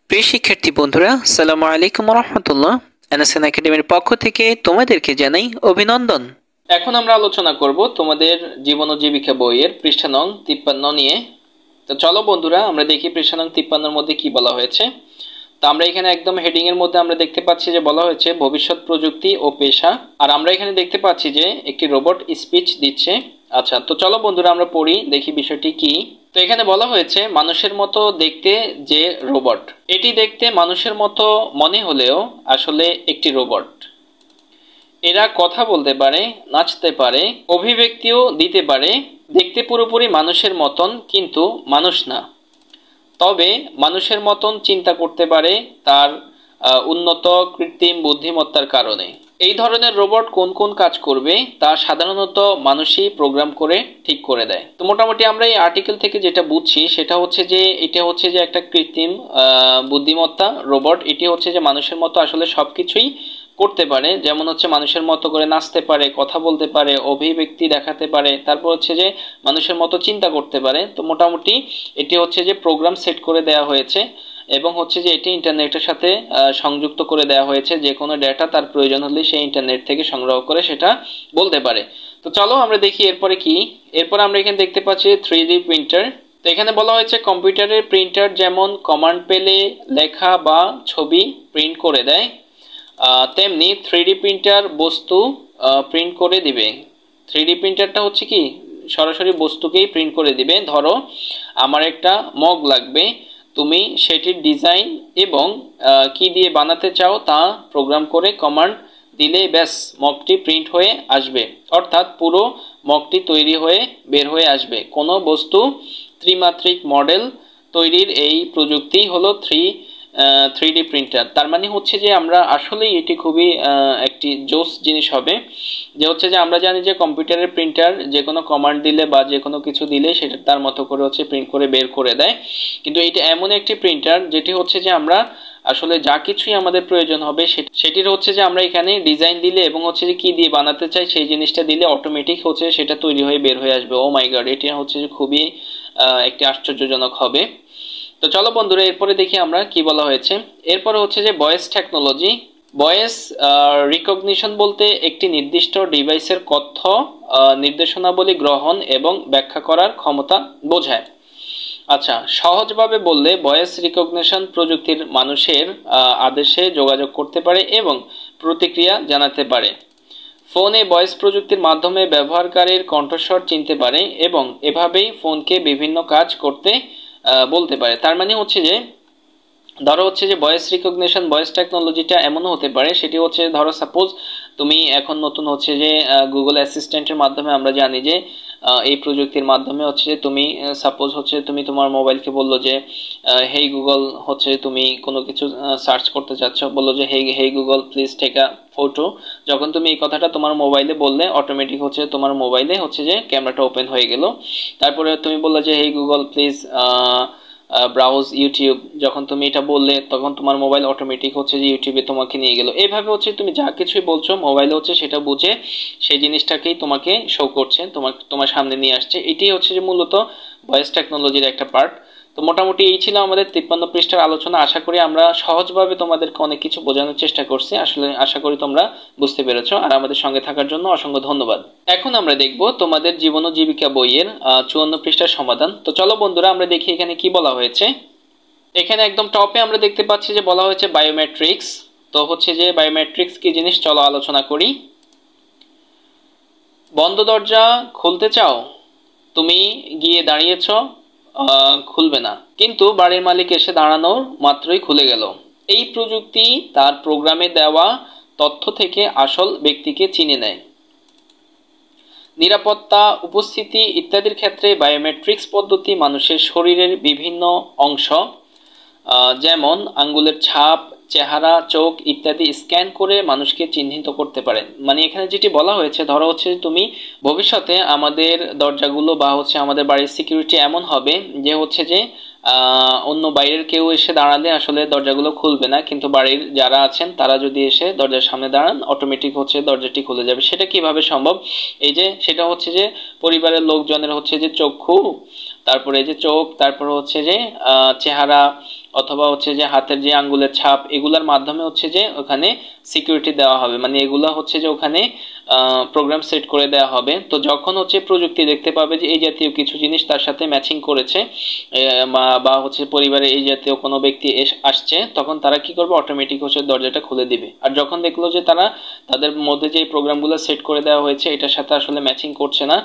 প্রিয় শিক্ষার্থী বন্ধুরা, আসসালামু আলাইকুম রাহমাতুল্লাহ। এনএসএন একাডেমির পক্ষ থেকে তোমাদেরকে জানাই অভিনন্দন। এখন আমরা আলোচনা করব তোমাদের জীবন ও জীবিকা বইয়ের পৃষ্ঠা নং 53 নিয়ে। তো চলো বন্ধুরা, আমরা দেখি পৃষ্ঠা নং 53 মধ্যে কি বলা হয়েছে। তো আমরা এখানে একদম হেডিং এর মধ্যে আমরা দেখতে পাচ্ছি যে বলা হয়েছে ভবিষ্যৎ প্রযুক্তি ও পেশা। আর আমরা এখানে দেখতে পাচ্ছি যে একটি রোবট স্পিচ দিচ্ছে। আচ্ছা, তো চলো বন্ধুরা আমরা পড়ি, দেখি বিষয়টি কি। তো এখানে বলা হয়েছে মানুষের মতো দেখতে যে রোবট, এটি দেখতে মানুষের মতো মনে হলেও আসলে একটি রোবট। এরা কথা বলতে পারে, নাচতে পারে, অভিব্যক্তিও দিতে পারে, দেখতে পুরোপুরি মানুষের মতন কিন্তু মানুষ না। তবে মানুষের মতন চিন্তা করতে পারে তার উন্নত কৃত্রিম বুদ্ধিমত্তার কারণে। এই ধরনের রোবট কোন কোন কাজ করবে তা সাধারণত মানুষই প্রোগ্রাম করে ঠিক করে দেয়। তো মোটামুটি আমরা এই আর্টিকেল থেকে যেটা বুঝছি সেটা হচ্ছে যে এটা হচ্ছে যে একটা কৃত্রিম বুদ্ধিমত্তা রোবট। এটি হচ্ছে যে মানুষের মতো আসলে সবকিছুই করতে পারে, যেমন হচ্ছে মানুষের মতো করে নাচতে পারে, কথা বলতে পারে, অভিব্যক্তি দেখাতে পারে, তারপর হচ্ছে যে মানুষের মতো চিন্তা করতে পারে। তো মোটামুটি এটি হচ্ছে যে প্রোগ্রাম সেট করে দেওয়া হয়েছে এবং হচ্ছে যে এটি ইন্টারনেটের সাথে সংযুক্ত করে দেওয়া হয়েছে। যে কোনো ডেটা তার প্রয়োজন হলে সেই ইন্টারনেট থেকে সংগ্রহ করে সেটা বলতে পারে। তো চলো আমরা দেখি এরপরে কি। এরপর আমরা এখানে দেখতে পাচ্ছি 3D প্রিন্টার। তো এখানে বলা হয়েছে কম্পিউটারের প্রিন্টার যেমন কমান্ড পেলে লেখা বা ছবি প্রিন্ট করে দেয়, তেমনি 3D প্রিন্টার বস্তু প্রিন্ট করে দিবে। 3D প্রিন্টারটা হচ্ছে কি সরাসরি বস্তুকেই প্রিন্ট করে দিবে। ধরো আমার একটা মগ লাগবে, তুমি সেটির ডিজাইন এবং কি দিয়ে বানাতে চাও তা প্রোগ্রাম করে কমান্ড দিলেই ব্যাস মগটি প্রিন্ট হয়ে আসবে, অর্থাৎ পুরো মগটি তৈরি হয়ে বের হয়ে আসবে। কোনো বস্তু ত্রিমাত্রিক মডেল তৈরির এই প্রযুক্তি হলো 3D প্রিন্টার। তার মানে হচ্ছে যে আমরা আসলেই এটি খুবই একটি জোস জিনিস হবে, যে হচ্ছে যে আমরা জানি যে কম্পিউটারের প্রিন্টার যে কোনো কমান্ড দিলে বা যে কোনো কিছু দিলে সেটা তার মতো করে হচ্ছে প্রিন্ট করে বের করে দেয়। কিন্তু এটা এমন একটি প্রিন্টার যেটি হচ্ছে যে আমরা আসলে যা কিছুই আমাদের প্রয়োজন হবে সেটির হচ্ছে যে আমরা এখানে ডিজাইন দিলে এবং হচ্ছে যে কি দিয়ে বানাতে চাই সেই জিনিসটা দিলে অটোমেটিক হচ্ছে সেটা তৈরি হয়ে বের হয়ে আসবে। ও মাই গড, এটি হচ্ছে যে খুবই একটি আশ্চর্যজনক হবে। তো চলো বন্ধুরা এরপরে দেখি আমরা কি বলা হয়েছে। এরপরে হচ্ছে যে ভয়েস টেকনোলজি। ভয়েস রিকগনিশন বলতে একটি নির্দিষ্ট ডিভাইসের কথ্য নির্দেশনাবলী গ্রহণ এবং ব্যাখ্যা করার ক্ষমতা বোঝায়। আচ্ছা, সহজভাবে বললে ভয়েস রিকগনিশন প্রযুক্তির মানুষের আদেশে যোগাযোগ করতে পারে এবং প্রতিক্রিয়া জানাতে পারে। ফোনে ভয়েস প্রযুক্তির মাধ্যমে ব্যবহারকারীর কণ্ঠস্বর চিনতে পারে এবং এভাবেই ফোনকে বিভিন্ন কাজ করতে বলতে পারে। তার মানে হচ্ছে যে ধরো হচ্ছে যে ভয়েস রিকগনিশন ভয়েস টেকনোলজিটা এমনও হতে পারে, সেটি হচ্ছে ধরো সাপোজ তুমি এখন নতুন হচ্ছে যে গুগল অ্যাসিস্ট্যান্টের মাধ্যমে আমরা জানি যে এই প্রযুক্তির মাধ্যমে হচ্ছে যে তুমি সাপোজ হচ্ছে তুমি তোমার মোবাইলকে বললো যে হেই গুগল, হচ্ছে তুমি কোনো কিছু সার্চ করতে চাচ্ছ, বললো যে hey Google please take a photo. যখন তুমি এই কথাটা তোমার মোবাইলে বললে অটোমেটিক হচ্ছে তোমার মোবাইলে হচ্ছে যে ক্যামেরাটা ওপেন হয়ে গেল। তারপরে তুমি বললে যে hey Google please browse YouTube. যখন তুমি এটা বললে তখন তোমার মোবাইল অটোমেটিক হচ্ছে যে ইউটিউবে তোমাকে নিয়ে গেল। এইভাবে হচ্ছে তুমি যা কিছুই বলছো মোবাইলে হচ্ছে সেটা বুঝে সেই জিনিসটাকেই তোমাকে শো করছে, তোমার সামনে নিয়ে আসছে। এটাই হচ্ছে যে মূলত ভয়েস টেকনোলজির একটা পার্ট। তো মোটামুটি এই ছিল আমাদের 53 পৃষ্ঠার আলোচনা। আশা করি আমরা সহজভাবে তোমাদেরকে অনেক কিছু বোঝানোর চেষ্টা করছি। আসলে আশা করি তোমরা বুঝতে পেরেছো, আর আমাদের সঙ্গে থাকার জন্য অসংখ্য ধন্যবাদ। এখন আমরা দেখব তোমাদের জীবন ও জীবিকা বইয়ের 54 পৃষ্ঠার সমাধান। তো চলো বন্ধুরা আমরা দেখি এখানে কি বলা হয়েছে। এখানে একদম টপে আমরা দেখতে পাচ্ছি যে বলা হয়েছে বায়োমেট্রিক্স। তো হচ্ছে যে বায়োমেট্রিক্স কি জিনিস চলো আলোচনা করি। বন্ধ দরজা খুলতে চাও, তুমি গিয়ে দাঁড়িয়েছো, খুলবে না, কিন্তু বাড়ির মালিক এসে দাঁড়ানোর মাত্রই খুলে গেল। এই প্রযুক্তি তার প্রোগ্রামে দেওয়া তথ্য থেকে আসল ব্যক্তিকে চিনে নেয়। নিরাপত্তা, উপস্থিতি ইত্যাদির ক্ষেত্রে বায়োমেট্রিক্স পদ্ধতি মানুষের শরীরের বিভিন্ন অংশ যেমন আঙ্গুলের ছাপ, চেহারা, চোখ ইত্যাদি স্ক্যান করে মানুষকে চিহ্নিত করতে পারে। মানে এখানে যেটি বলা হয়েছে, ধরো হচ্ছে তুমি ভবিষ্যতে আমাদের দরজাগুলো বা হচ্ছে আমাদের বাড়ির সিকিউরিটি এমন হবে যে হচ্ছে যে অন্য বাইরের কেউ এসে দাঁড়ালে আসলে দরজাগুলো খুলবে না, কিন্তু বাড়ির যারা আছেন তারা যদি এসে দরজার সামনে দাঁড়ান অটোমেটিক হচ্ছে দরজাটি খুলে যাবে। সেটা কিভাবে সম্ভব? এই যে সেটা হচ্ছে যে পরিবারের লোকজনের হচ্ছে যে চক্ষু, তারপরে এই যে চোখ, তারপরে হচ্ছে যে চেহারা, অথবা হচ্ছে যে হাতের যে আঙ্গুলের ছাপ, এগুলোর মাধ্যমে হচ্ছে যে ওখানে সিকিউরিটি দেওয়া হবে, মানে এগুলা হচ্ছে যে ওখানে প্রোগ্রাম সেট করে দেওয়া হবে। তো যখন হচ্ছে প্রযুক্তি দেখতে পাবে যে এই জাতীয় কিছু জিনিস তার সাথে ম্যাচিং করেছে, বা হচ্ছে পরিবারে এই জাতীয় কোনো ব্যক্তি আসছে, তখন তারা কি করবে, অটোমেটিক হচ্ছে দরজাটা খুলে দিবে। আর যখন দেখলো যে তারা তাদের মধ্যে যে প্রোগ্রামগুলো সেট করে দেওয়া হয়েছে এটার সাথে আসলে ম্যাচিং করছে না,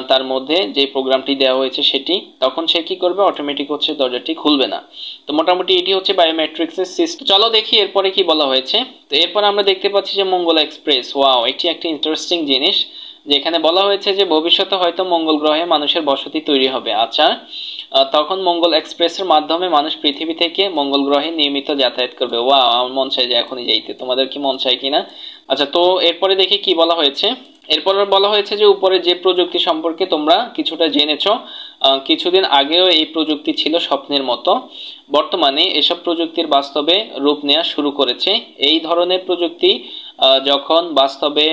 তার মধ্যে যে প্রোগ্রামটি দেওয়া হয়েছে সেটি, তখন সে কি করবে, অটোমেটিক হচ্ছে দরজাটি খুলবে না। তো মোটামুটি এটি হচ্ছে বায়োমেট্রিক্সের সিস্টেম। চলো দেখি এরপরে কি বলা হয়েছে। তো এরপর আমরা দেখতে পাচ্ছি যে মঙ্গল এক্সপ্রেস। ওয়াও, এটি একটা ইন্টারেস্টিং জিনিস, যেখানে বলা হয়েছে যে ভবিষ্যতে হয়তো মঙ্গল গ্রহে মানুষের বসতি তৈরি হবে। আচ্ছা, তখন মঙ্গল এক্সপ্রেসের মাধ্যমে মানুষ পৃথিবী থেকে মঙ্গল গ্রহে নিয়মিত যাতায়াত করবে। ওয়াও, আমার মন চাই যে এখনই যাইতে। তোমাদের কি মন চাই কিনা? আচ্ছা, তো এরপরে দেখি কি বলা হয়েছে। এরপর বলা হয়েছে যে উপরে যে প্রযুক্তি সম্পর্কে তোমরা কিছুটা জেনেছো, কিছুদিন আগেও এই প্রযুক্তি ছিল স্বপ্নের মতো। বর্তমানে এসব প্রযুক্তির বাস্তবে রূপ নেওয়া শুরু করেছে। এই ধরনের প্রযুক্তি যখন বাস্তবে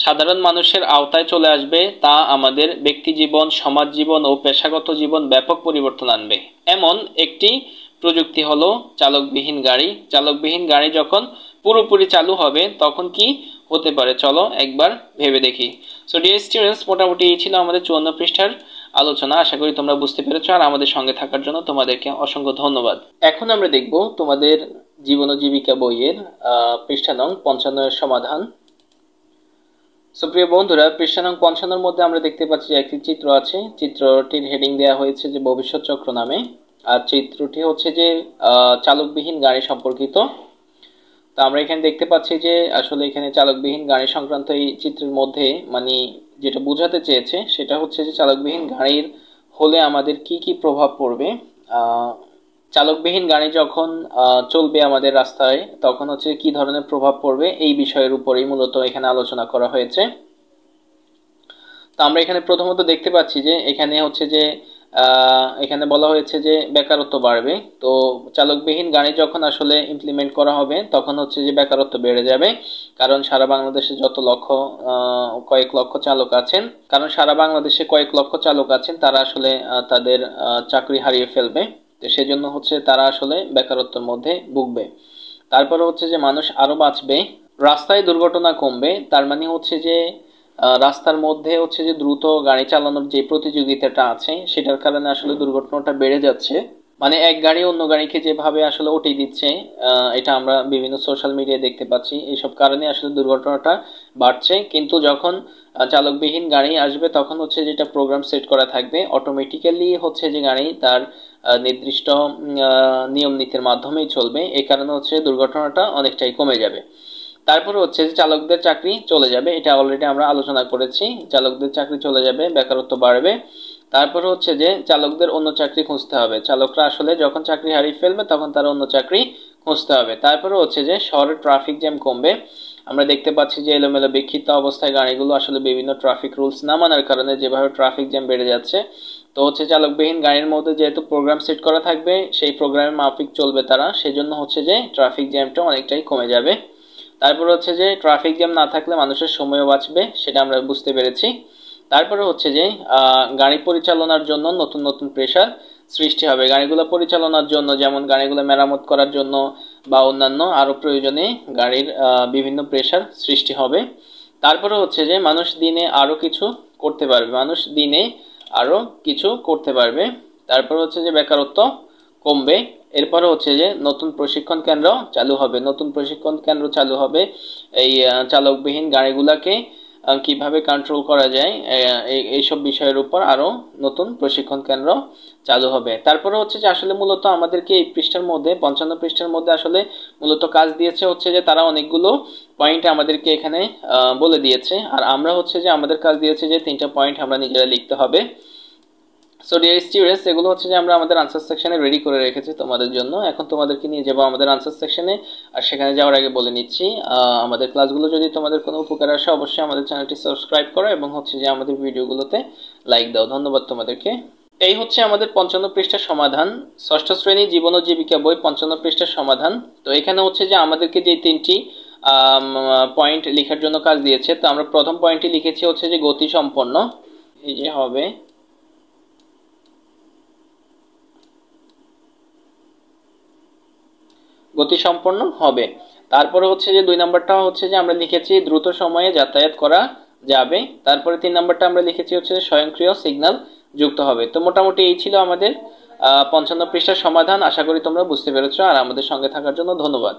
সাধারণ মানুষের আওতায় চলে আসবে, তা আমাদের ব্যক্তি জীবন, সমাজ জীবন ও পেশাগত জীবন ব্যাপক পরিবর্তন আনবে। এমন একটি প্রযুক্তি হলো চালকবিহীন গাড়ি। চালকবিহীন গাড়ি যখন পুরোপুরি চালু হবে তখন কি হতে পারে, চলো একবার ভেবে দেখি। সো ডিয়ার স্টুডেন্টস, মোটামুটি এই ছিল আমাদের 54 পৃষ্ঠার আলোচনা। আশা করি তোমরা বুঝতে পেরেছো, আর আমাদের সঙ্গে থাকার জন্য তোমাদেরকে অসংখ্য ধন্যবাদ। এখন আমরা দেখব তোমাদের জীবন ও জীবিকা বইয়ের পৃষ্ঠা নং 55 এর সমাধান। সুপ্রিয় বন্ধুরা, পৃষ্ঠা নং 55 মধ্যে আমরা দেখতে পাচ্ছি একটি চিত্র আছে। চিত্রটির হেডিং দেওয়া হয়েছে যে ভবিষ্যৎ চক্র নামে, আর চিত্রটি হচ্ছে যে চালকবিহীন গাড়ি সম্পর্কিত। তো আমরা এখানে দেখতে পাচ্ছি যে আসলে এখানে চালকবিহীন গাড়ি সংক্রান্ত এই চিত্রের মধ্যে মানে যেটা বোঝাতে চেয়েছে সেটা হচ্ছে যে চালকবিহীন গাড়ির হলে আমাদের কি কি প্রভাব পড়বে। চালকবিহীন গাড়ি যখন চলবে আমাদের রাস্তায় তখন হচ্ছে কি ধরনের প্রভাব পড়বে, এই বিষয়ের উপরেই মূলত এখানে আলোচনা করা হয়েছে। তো আমরা এখানে প্রথমত দেখতে পাচ্ছি যে এখানে হচ্ছে যে এখানে বলা হয়েছে যে বেকারত্ব বাড়বে। তো চালকবিহীন গাড়ি যখন আসলে ইমপ্লিমেন্ট করা হবে তখন হচ্ছে যে বেকারত্ব বেড়ে যাবে, কারণ সারা বাংলাদেশে কয়েক লক্ষ চালক আছেন, তারা আসলে তাদের চাকরি হারিয়ে ফেলবে। তো সেজন্য হচ্ছে তারা আসলে বেকারত্বের মধ্যে ভুগবে। তারপরে হচ্ছে যে মানুষ আরো বাঁচবে, রাস্তায় দুর্ঘটনা কমবে। তার মানে হচ্ছে যে রাস্তার মধ্যে হচ্ছে যে দ্রুত গাড়ি চালানোর যে প্রতিযোগিতাটা আছে সেটার কারণে আসলে দুর্ঘটনাটা বেড়ে যাচ্ছে। মানে এক গাড়ি অন্য গাড়িকে যেভাবে আসলে উঠিয়ে দিচ্ছে, এটা আমরা বিভিন্ন সোশ্যাল মিডিয়ায় দেখতে পাচ্ছি। এইসব কারণে আসলে দুর্ঘটনাটা বাড়ছে। কিন্তু যখন চালকবিহীন গাড়ি আসবে তখন হচ্ছে যেটা প্রোগ্রাম সেট করা থাকবে, অটোমেটিক্যালি হচ্ছে যে গাড়ি তার নির্দিষ্ট নিয়ম নীতির মাধ্যমেই চলবে। এই কারণে হচ্ছে দুর্ঘটনাটা অনেকটাই কমে যাবে। তারপরে হচ্ছে যে চালকদের চাকরি চলে যাবে, এটা অলরেডি আমরা আলোচনা করেছি। চালকদের চাকরি চলে যাবে, বেকারত্ব বাড়বে। তারপরে হচ্ছে যে চালকদের অন্য চাকরি খুঁজতে হবে। চালকরা আসলে যখন চাকরি হারিয়ে ফেলবে তখন তারা অন্য চাকরি খুঁজতে হবে। তারপরে হচ্ছে যে শহরের ট্রাফিক জ্যাম কমবে। আমরা দেখতে পাচ্ছি যে এলোমেলো বিক্ষিপ্ত অবস্থায় গাড়িগুলো আসলে বিভিন্ন ট্রাফিক রুলস না মানার কারণে যেভাবে ট্রাফিক জ্যাম বেড়ে যাচ্ছে। তো হচ্ছে চালকবিহীন গাড়ির মধ্যে যেহেতু প্রোগ্রাম সেট করা থাকবে, সেই প্রোগ্রামের মাফিক চলবে তারা, সেজন্য হচ্ছে যে ট্রাফিক জ্যামটা অনেকটাই কমে যাবে। তারপর হচ্ছে যে ট্রাফিক জ্যাম না থাকলে মানুষের সময়ও বাঁচবে, সেটা আমরা বুঝতে পেরেছি। তারপরে হচ্ছে যে গাড়ি পরিচালনার জন্য নতুন নতুন প্রেশার সৃষ্টি হবে। গাড়িগুলো পরিচালনার জন্য, যেমন গাড়িগুলো মেরামত করার জন্য বা অন্যান্য আরও প্রয়োজনে গাড়ির বিভিন্ন প্রেশার সৃষ্টি হবে। তারপরে হচ্ছে যে মানুষ দিনে আরও কিছু করতে পারবে। তারপর হচ্ছে যে বেকারত্ব কমবে। এরপরে হচ্ছে যে নতুন প্রশিক্ষণ কেন্দ্র চালু হবে এই চালকবিহীন গাড়িগুলাকে কিভাবে কন্ট্রোল করা যায় এইসব বিষয়ের উপর আরো নতুন প্রশিক্ষণ কেন্দ্র চালু হবে। তারপরে হচ্ছে যে আসলে মূলত আমাদেরকে এই পৃষ্ঠার মধ্যে 55 পৃষ্ঠার মধ্যে আসলে মূলত কাজ দিয়েছে হচ্ছে যে তারা অনেকগুলো পয়েন্ট আমাদেরকে এখানে বলে দিয়েছে, আর আমরা হচ্ছে যে আমাদের কাজ দিয়েছে যে 3টা পয়েন্ট আমরা নিজেরা লিখতে হবে। সো ডিয়ার স্টুডেন্টস, এগুলো হচ্ছে যে আমরা আমাদের আনসার সেকশনে রেডি করে রেখেছি তোমাদের জন্য। এখন তোমাদেরকে নিয়ে যাবো আমাদের আনসার সেকশনে, আর সেখানে যাওয়ার আগে বলে নিচ্ছি আমাদের ক্লাসগুলো যদি তোমাদের কোনো উপকার আসে অবশ্যই আমাদের চ্যানেলটি সাবস্ক্রাইব করো এবং হচ্ছে যে আমাদের ভিডিওগুলোতে লাইক দাও। ধন্যবাদ তোমাদেরকে। এই হচ্ছে আমাদের 55 পৃষ্ঠার সমাধান, ষষ্ঠ শ্রেণী জীবন ও জীবিকা বই 55 পৃষ্ঠার সমাধান। তো এখানে হচ্ছে যে আমাদেরকে যে তিনটি পয়েন্ট লেখার জন্য কাজ দিয়েছে, তো আমরা প্রথম পয়েন্টটি লিখেছি হচ্ছে যে গতি সম্পন্ন, এই যে হবে গতিসম্পন্ন হবে। তারপরে হচ্ছে যে 2 নাম্বারটা হচ্ছে যে আমরা লিখেছি দ্রুত সময়ে যাতায়াত করা যাবে। তারপরে 3 নাম্বারটা আমরা লিখেছি হচ্ছে স্বয়ংক্রিয় সিগন্যাল যুক্ত হবে। তো মোটামুটি এই ছিল আমাদের 55 পৃষ্ঠার সমাধান। আশা করি তোমরা বুঝতে পেরেছো, আর আমাদের সঙ্গে থাকার জন্য ধন্যবাদ।